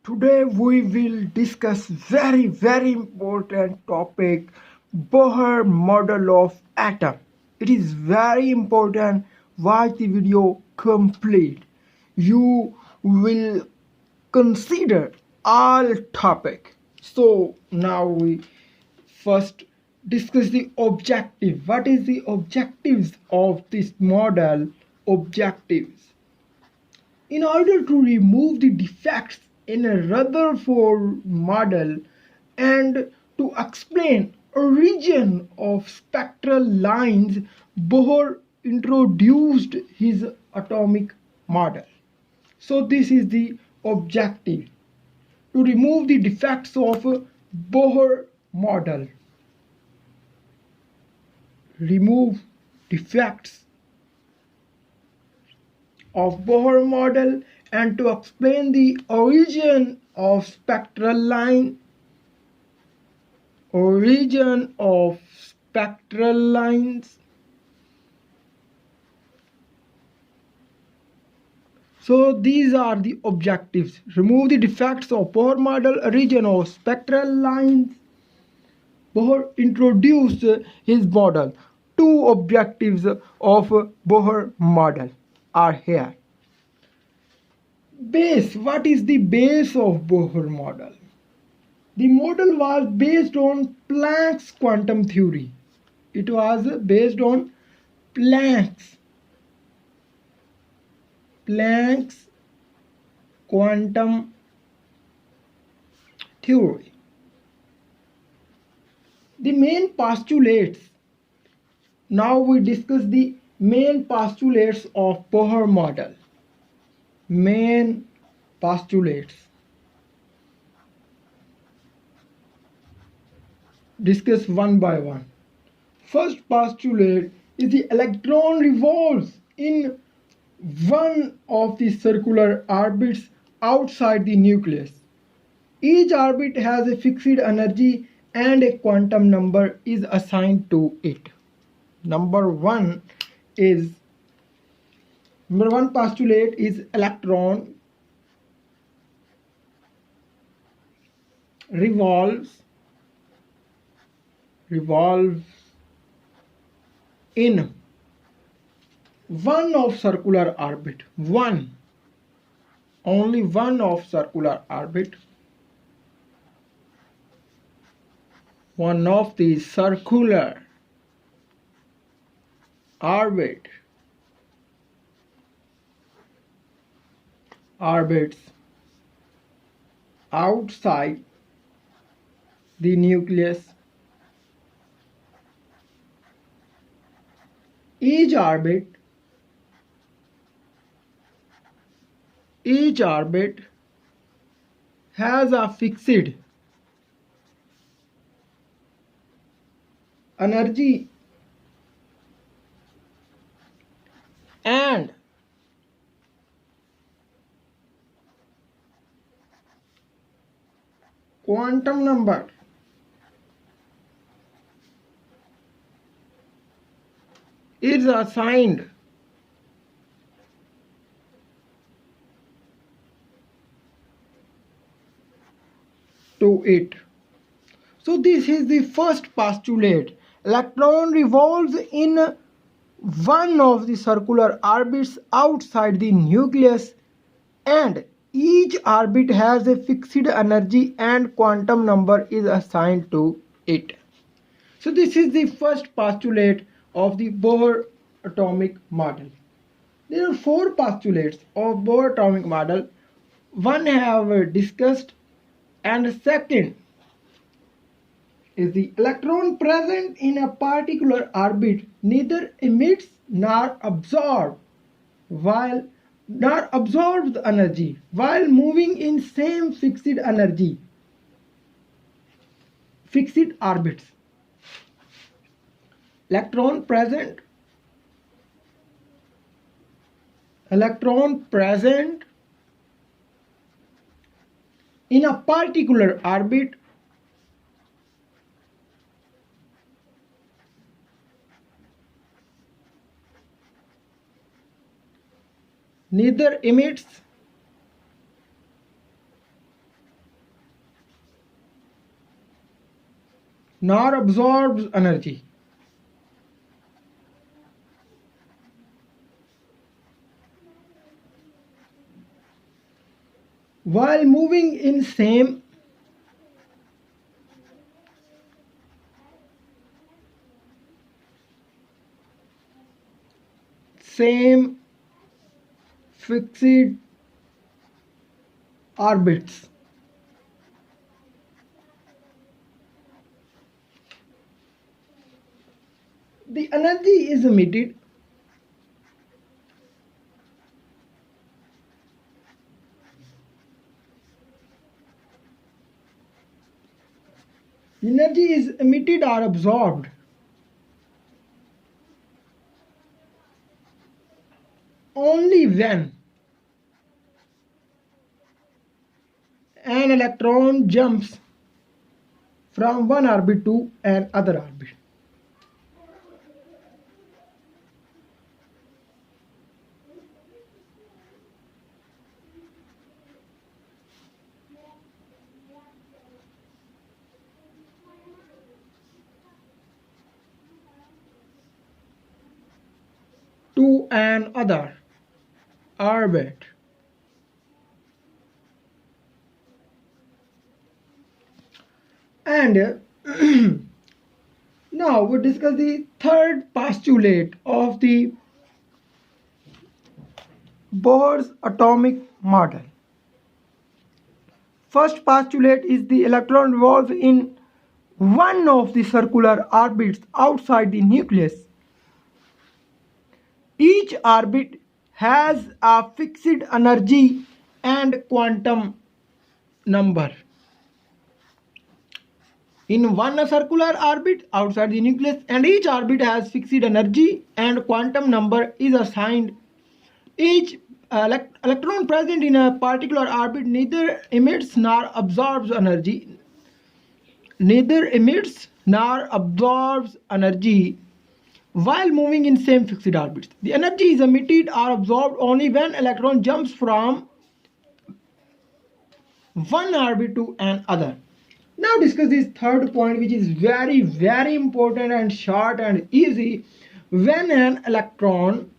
Today we will discuss very important topic, Bohr model of atom. It is very important. Watch the video complete. You will consider all topic. So now we first discuss the objective. What is the objectives of this model? Objectives. In order to remove the defects in a Rutherford model and to explain origin of spectral lines, Bohr introduced his atomic model. So this is the objective, to remove the defects of Bohr model. Remove defects of Bohr model and to explain the origin of spectral line. Origin of spectral lines. So these are the objectives. Remove the defects of Bohr model, origin of spectral lines. Bohr introduced his model. Two objectives of Bohr model are here. Base. What is the base of Bohr model? The model was based on Planck's quantum theory. It was based on Planck's quantum theory. The main postulates. Now we discuss the main postulates of Bohr model. Main postulates. Discuss one by one. First postulate is the electron revolves in one of the circular orbits outside the nucleus. Each orbit has a fixed energy and a quantum number is assigned to it. Number one postulate is electron revolves in one of circular orbit. Only one of circular orbit. One of the circular orbits outside the nucleus. Each orbit has a fixed energy and quantum number. Is assigned to it. So this is the first postulate. Electron revolves in one of the circular orbits outside the nucleus and each orbit has a fixed energy and quantum number is assigned to it. So this is the first postulate of the Bohr atomic model. There are four postulates of Bohr atomic model. One have discussed, and second is the electron present in a particular orbit neither emits nor absorbs the energy while moving in same fixed orbits. Electron present in a particular orbit neither emits nor absorbs energy. While moving in same fixed orbits. The energy is emitted or absorbed only when an electron jumps from one orbit to another orbit. To another orbit. And now we discuss the third postulate of the Bohr's atomic model. First postulate is the electron revolves in one of the circular orbits outside the nucleus. Each orbit has a fixed energy and quantum number. In one circular orbit outside the nucleus, and each orbit has fixed energy and quantum number is assigned. Each electron present in a particular orbit neither emits nor absorbs energy. While moving in same fixed orbits. The energy is emitted or absorbed only when electron jumps from one orbit to another. Now discuss this third point, which is very, very important and short and easy. When an electron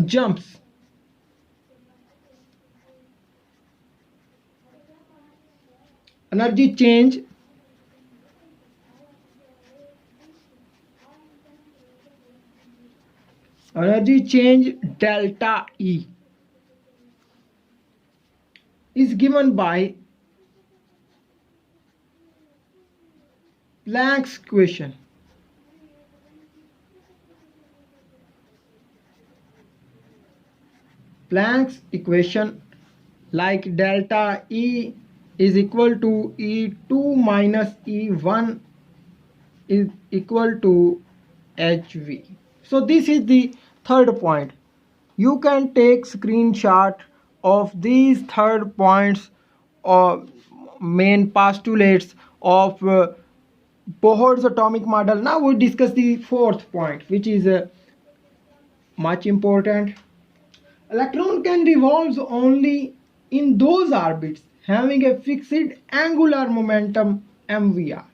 jumps energy change delta E is given by Planck's equation. Planck's equation, like delta E is equal to E2 minus E1 is equal to HV. So this is the third point. You can take screenshot of these third points or main postulates of Bohr's atomic model. Now we discuss the fourth point, which is much important. Electron can revolve only in those orbits having a fixed angular momentum mvr.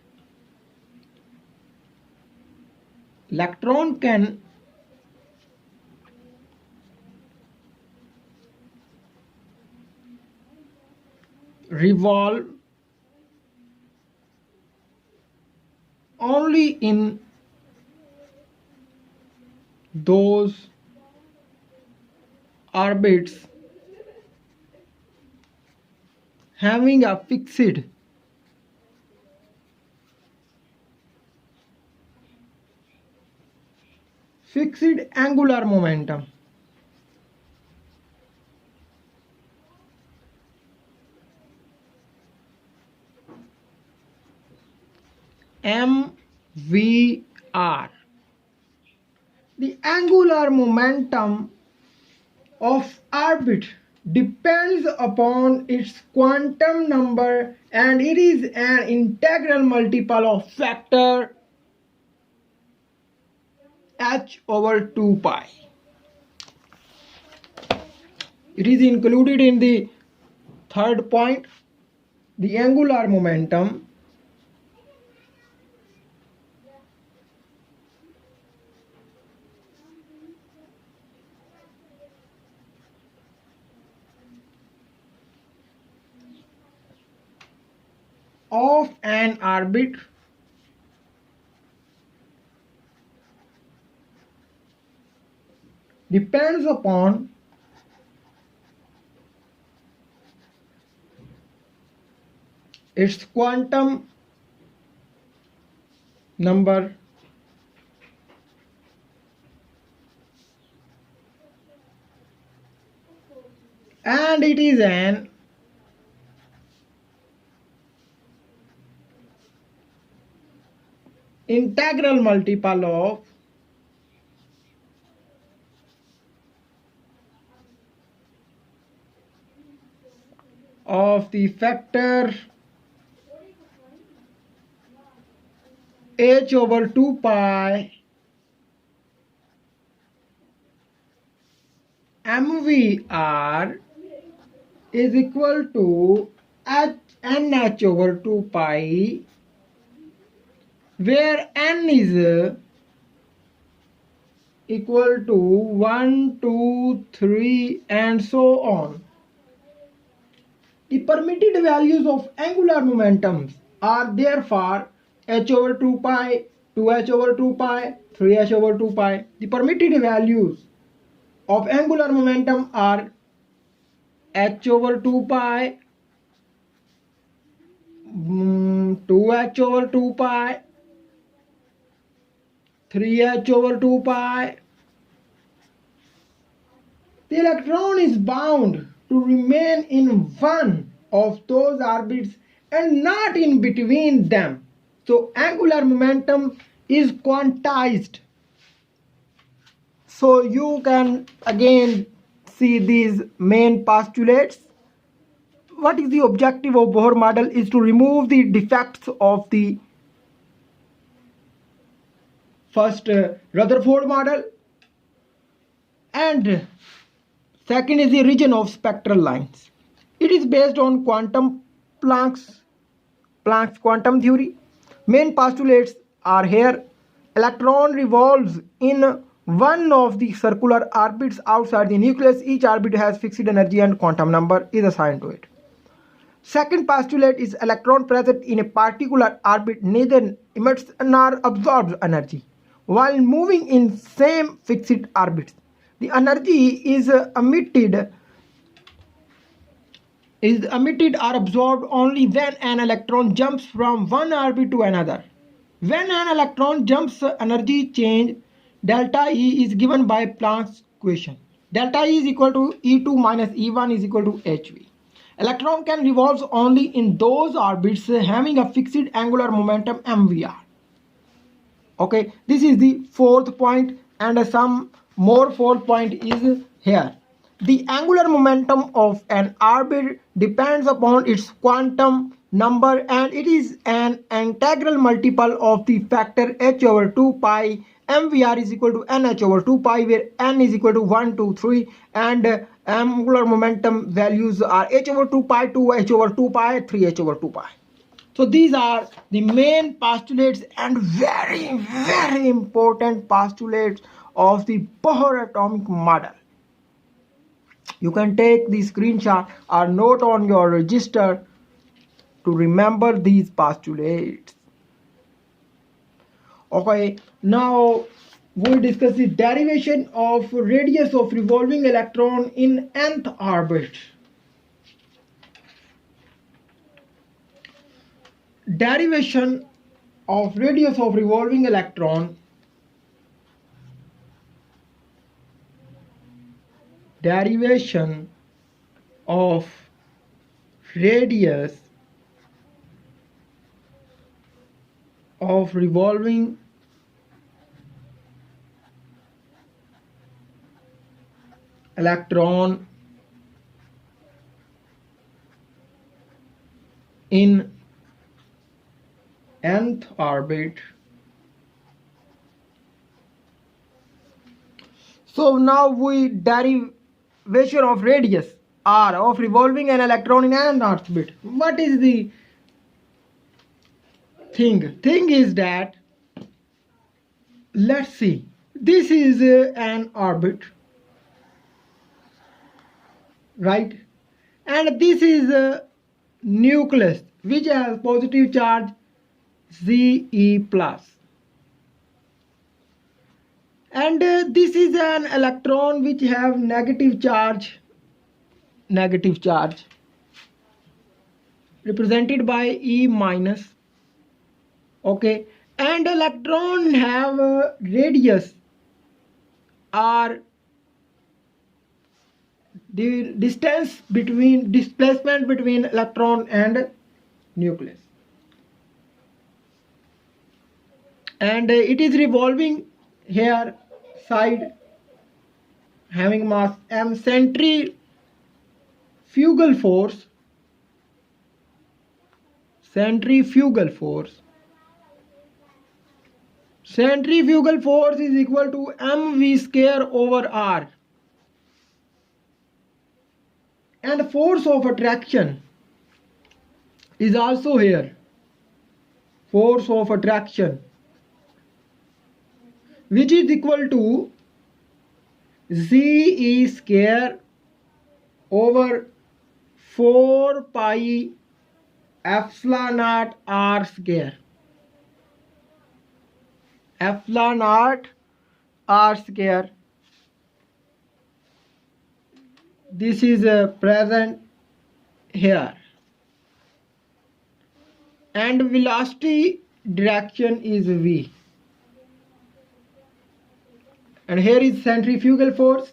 Electron can revolve only in those orbits having a fixed angular momentum mvr. The angular momentum of orbit depends upon its quantum number, and it is an integral multiple of factor h over 2 pi. It is included in the third point. the angular momentum of an orbit depends upon its quantum number and it is an integral multiple of the factor h over 2 pi mvr is equal to nh over 2 pi, where n is equal to 1, 2, 3 and so on. The permitted values of angular momentums are therefore h over 2 pi, 2h over 2 pi, 3h over 2 pi. The permitted values of angular momentum are h over 2 pi, 2h over 2 pi, 3h over 2 pi. The electron is bound to remain in one of those orbits and not in between them. So angular momentum is quantized. So you can again see these main postulates. What is the objective of Bohr model is to remove the defects of the first Rutherford model, and second is the region of spectral lines. It is based on Planck's quantum theory. Main postulates are here. Electron revolves in one of the circular orbits outside the nucleus. Each orbit has fixed energy and quantum number is assigned to it. Second postulate is electron present in a particular orbit neither emits nor absorbs energy while moving in same fixed orbits. The energy is emitted or absorbed only when an electron jumps from one orbit to another. When an electron jumps, energy change delta E is given by Planck's equation. Delta E is equal to E2 minus E1 is equal to HV. Electron can revolve only in those orbits having a fixed angular momentum mvr. Okay, this is the fourth point, and some more fourth point is here. The angular momentum of an orbit depends upon its quantum number, and it is an integral multiple of the factor h over 2 pi mvr is equal to nh over 2 pi, where n is equal to 1, 2, 3, and angular momentum values are h over 2 pi, 2h over 2 pi, 3h over 2 pi. So these are the main postulates and very, very important postulates of the Bohr atomic model. You can take the screenshot or note on your register to remember these postulates. Okay, now we discuss the derivation of radius of revolving electron in nth orbit. Derivation of radius of revolving electron derivation of radius of revolving electron in nth orbit. So now we derivation of radius. r of revolving an electron in an orbit. What is the thing is that, let's see, this is an orbit, right? And this is a nucleus which has positive charge Ze plus, and this is an electron which have negative charge represented by E minus. Okay, and electron have a radius or the displacement between electron and nucleus, and it is revolving here side having mass m. Centrifugal force is equal to mv square over r, and force of attraction is also here, force of attraction, which is equal to Ze square over 4 pi epsilon naught r square. Epsilon naught r square. This is present here, and velocity direction is v, and here is centrifugal force.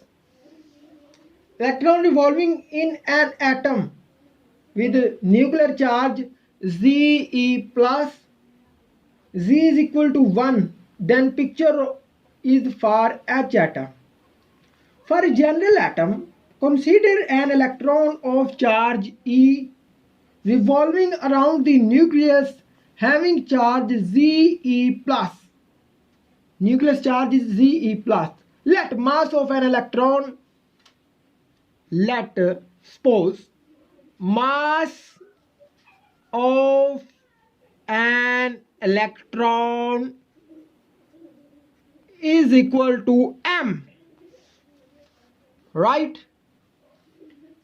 Electron revolving in an atom with nuclear charge Ze plus, Z is equal to 1, then picture is for H atom. For a general atom, consider an electron of charge E revolving around the nucleus having charge Ze plus. Nucleus charge is Ze plus. Let mass of an electron, suppose mass of an electron is equal to m, right?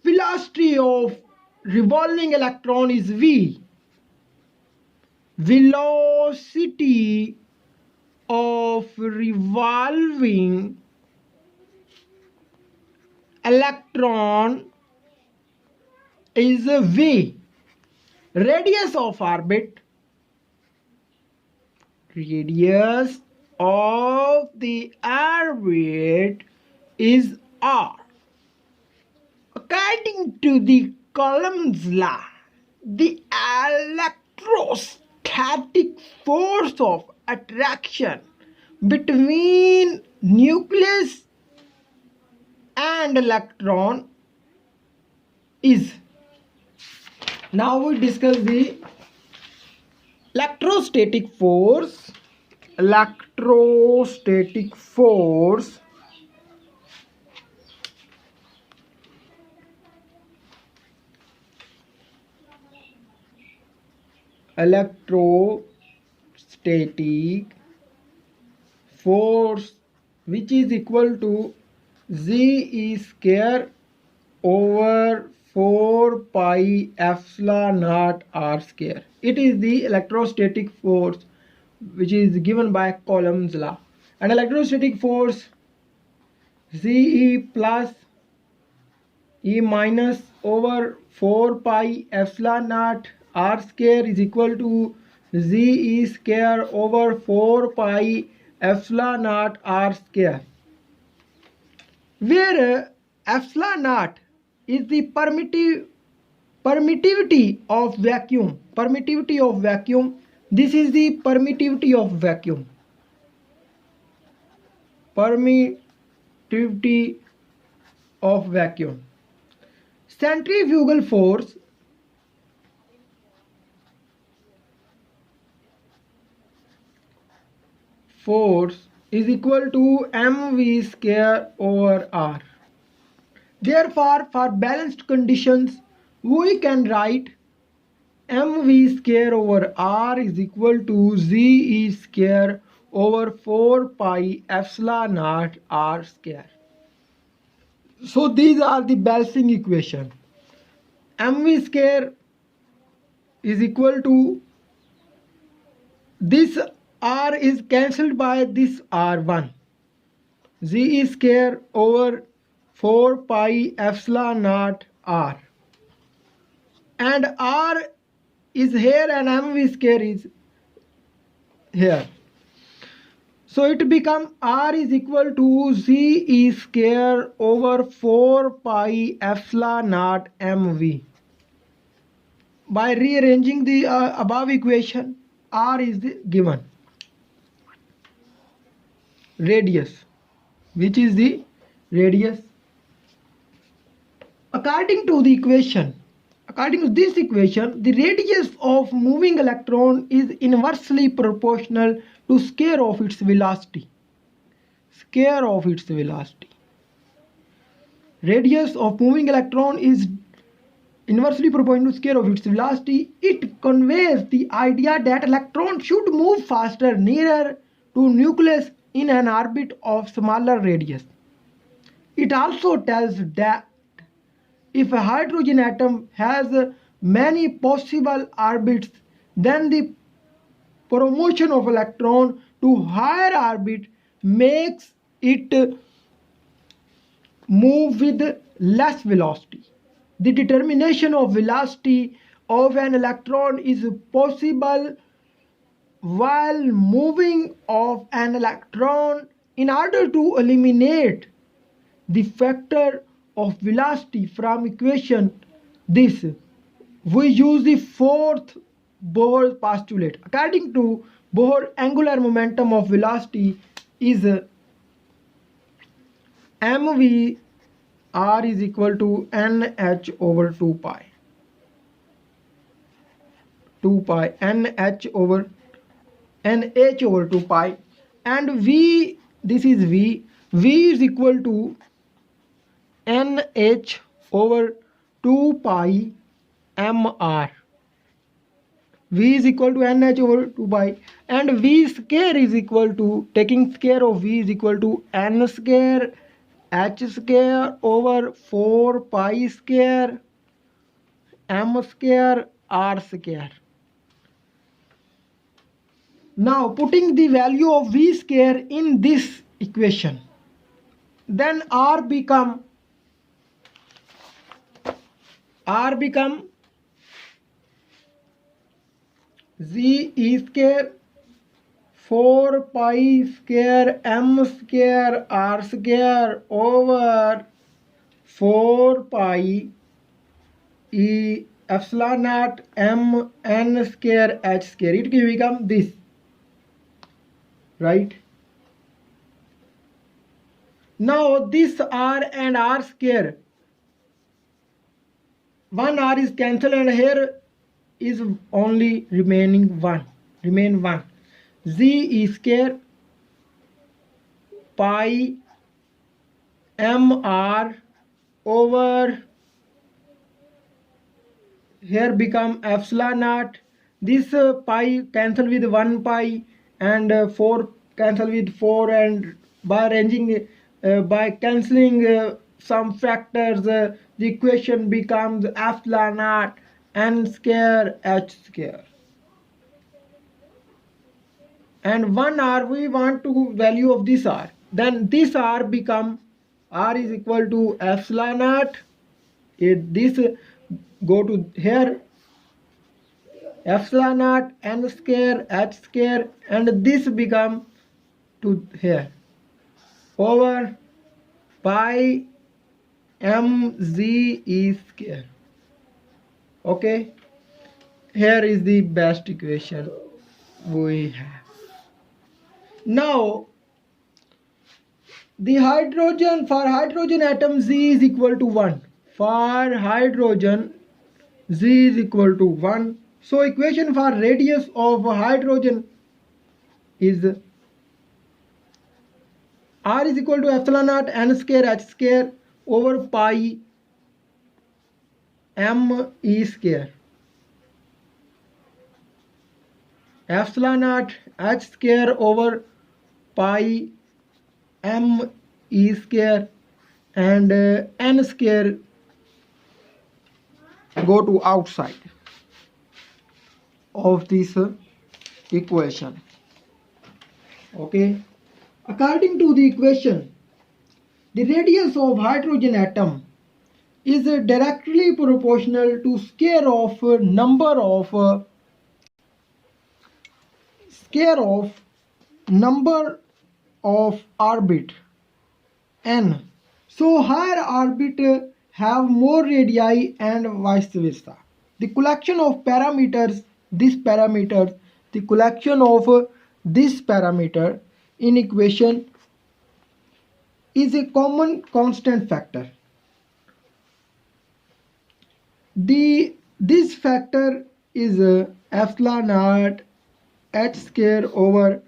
Velocity of revolving electron is v. Velocity of revolving electron is v. Radius of orbit, radius of the orbit is r. According to the Coulomb's law, the electrostatic force of attraction between nucleus and electron is. Now we discuss the electrostatic force. Electrostatic force which is equal to Ze square over 4 pi epsilon naught r square. It is the electrostatic force which is given by Coulomb's law. And electrostatic force Ze plus E minus over 4 pi epsilon naught r square is equal to Ze square over 4 pi epsilon naught r square, where epsilon naught is the permittivity of vacuum. This is the permittivity of vacuum. Centrifugal force is equal to mv square over r. Therefore, for balanced conditions, we can write mv square over r is equal to ze square over 4 pi epsilon naught r square. So these are the balancing equation. mv square is equal to, this r is cancelled by this r1, ze square over 4 pi epsilon naught r, and r is here and mv square is here. So it becomes r is equal to ze square over 4 pi epsilon naught mv. By rearranging the above equation, r is given radius, which is the radius. According to this equation, the radius of moving electron is inversely proportional to square of its velocity. Radius of moving electron is inversely proportional to square of its velocity. It conveys the idea that electron should move faster nearer to nucleus in an orbit of smaller radius. It also tells that if a hydrogen atom has many possible orbits, then the promotion of electron to higher orbit makes it move with less velocity. The determination of velocity of an electron is possible while moving of an electron. In order to eliminate the factor of velocity from equation this, we use the fourth Bohr postulate. According to Bohr, angular momentum of velocity is mv r is equal to nh over 2 pi nh over 2 pi, and v, this is v is equal to nh over 2 pi mr. V is equal to nh over 2 pi, and v square is equal to, taking square of v is equal to n square h square over 4 pi square m square r square. Now putting the value of v square in this equation, then r become ze square 4 pi square m square r square over 4 pi e epsilon naught m n square h square. It will become this, right? Now this r and r square, one r is cancelled and here is only remain one. Ze square pi mr over, here become epsilon naught. This pi cancel with 1 pi and 4 cancel with 4, and by arranging by cancelling some factors, the equation becomes epsilon naught n square h square. And 1 r, we want to value of this r, then this r become, r is equal to epsilon naught, this go to here, epsilon naught n square h square, and this become to here over pi mze square. Okay, here is the best equation we have. Now the hydrogen, for hydrogen atom z is equal to 1. For hydrogen z is equal to 1. So equation for radius of hydrogen is r is equal to epsilon naught n square h square over pi m e square, epsilon naught h square over pi m e square, and n square go to outside of this equation. Okay, according to the equation, the radius of hydrogen atom is directly proportional to square of number of orbit n. So higher orbit have more radii and vice versa. The collection of parameters, the collection of this parameter in equation is a common constant factor. This factor is epsilon naught h square over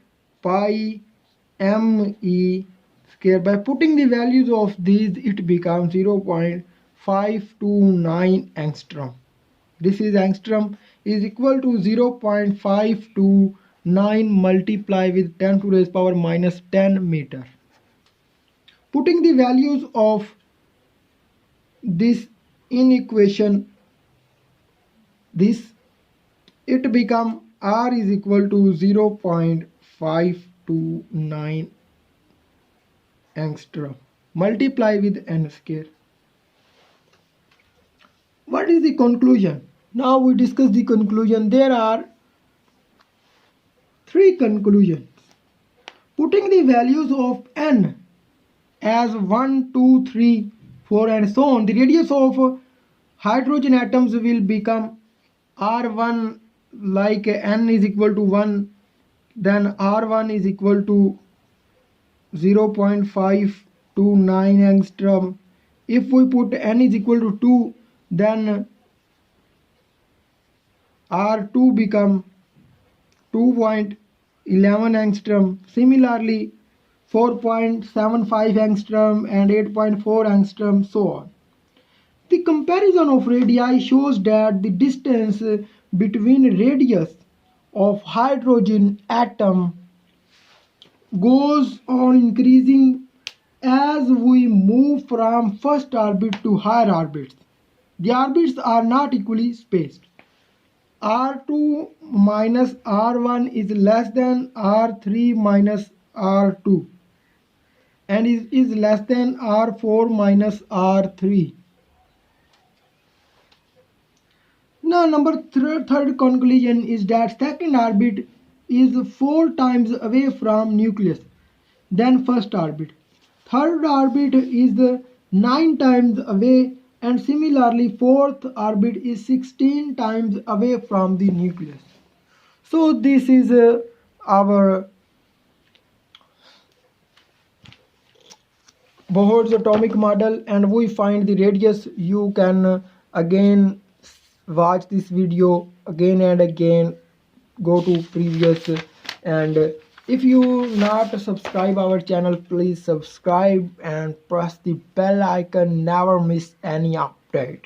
pi m e square. By putting the values of these, it becomes 0.529 angstrom. This is angstrom is equal to 0.529 multiplied with 10 to the power minus 10 meter. Putting the values of this in equation, it become r is equal to 0.529 angstrom multiply with n square. What is the conclusion? Now we discuss the conclusion. There are three conclusions. Putting the values of n as 1, 2, 3, 4 and so on, the radius of hydrogen atoms will become r1, like n is equal to 1, then r1 is equal to 0.529 angstrom. If we put n is equal to 2, then r2 become 2.11 angstrom. Similarly 4.75 angstrom and 8.4 angstrom, so on. The comparison of radii shows that the distance between radius of hydrogen atom goes on increasing as we move from first orbit to higher orbits. The orbits are not equally spaced. R2 minus R1 is less than R3 minus R2 and is less than R4 minus R3. Now third conclusion is that second orbit is 4 times away from nucleus than first orbit. Third orbit is 9 times away, and similarly fourth orbit is 16 times away from the nucleus. So this is our Bohr's atomic model, and we find the radius. You can again watch this video again and again, go to previous, and if you not subscribe our channel, please subscribe and press the bell icon, never miss any update.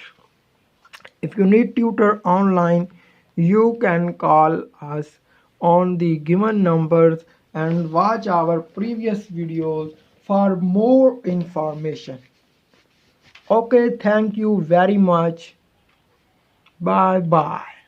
If you need tutor online, you can call us on the given numbers and watch our previous videos for more information. Okay, thank you very much. Bye bye.